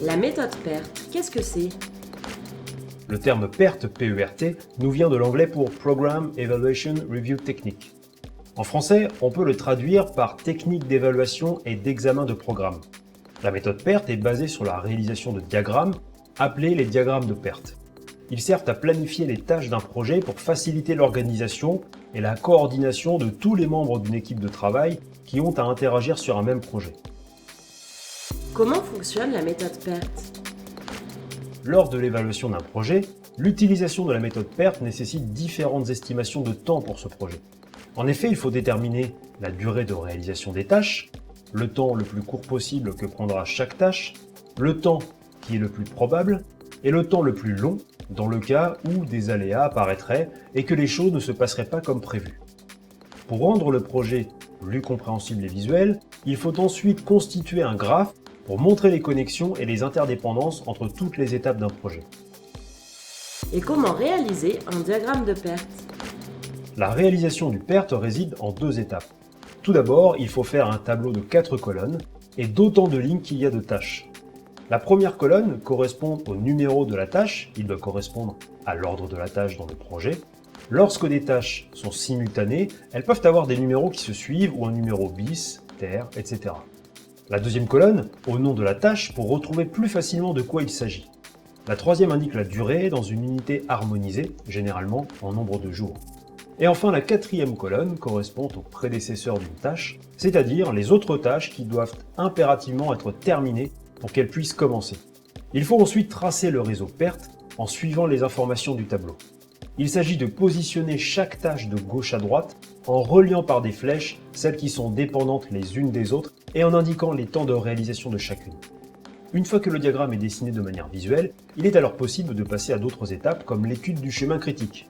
La méthode PERT, qu'est-ce que c'est? Le terme PERT, P-E-R-T, nous vient de l'anglais pour Program Evaluation Review Technique. En français, on peut le traduire par technique d'évaluation et d'examen de programme. La méthode PERT est basée sur la réalisation de diagrammes, appelés les diagrammes de PERT. Ils servent à planifier les tâches d'un projet pour faciliter l'organisation et la coordination de tous les membres d'une équipe de travail qui ont à interagir sur un même projet. Comment fonctionne la méthode PERT? Lors de l'évaluation d'un projet, l'utilisation de la méthode PERT nécessite différentes estimations de temps pour ce projet. En effet, il faut déterminer la durée de réalisation des tâches, le temps le plus court possible que prendra chaque tâche, le temps qui est le plus probable et le temps le plus long dans le cas où des aléas apparaîtraient et que les choses ne se passeraient pas comme prévu. Pour rendre le projet plus compréhensible et visuel, il faut ensuite constituer un graphe pour montrer les connexions et les interdépendances entre toutes les étapes d'un projet. Et comment réaliser un diagramme de PERT? La réalisation du PERT réside en deux étapes. Tout d'abord, il faut faire un tableau de 4 colonnes et d'autant de lignes qu'il y a de tâches. La première colonne correspond au numéro de la tâche, il doit correspondre à l'ordre de la tâche dans le projet. Lorsque des tâches sont simultanées, elles peuvent avoir des numéros qui se suivent ou un numéro bis, ter, etc. La deuxième colonne, au nom de la tâche pour retrouver plus facilement de quoi il s'agit. La troisième indique la durée dans une unité harmonisée, généralement en nombre de jours. Et enfin, la quatrième colonne correspond au prédécesseur d'une tâche, c'est-à-dire les autres tâches qui doivent impérativement être terminées pour qu'elles puissent commencer. Il faut ensuite tracer le réseau PERT en suivant les informations du tableau. Il s'agit de positionner chaque tâche de gauche à droite en reliant par des flèches celles qui sont dépendantes les unes des autres et en indiquant les temps de réalisation de chacune. Une fois que le diagramme est dessiné de manière visuelle, il est alors possible de passer à d'autres étapes comme l'étude du chemin critique.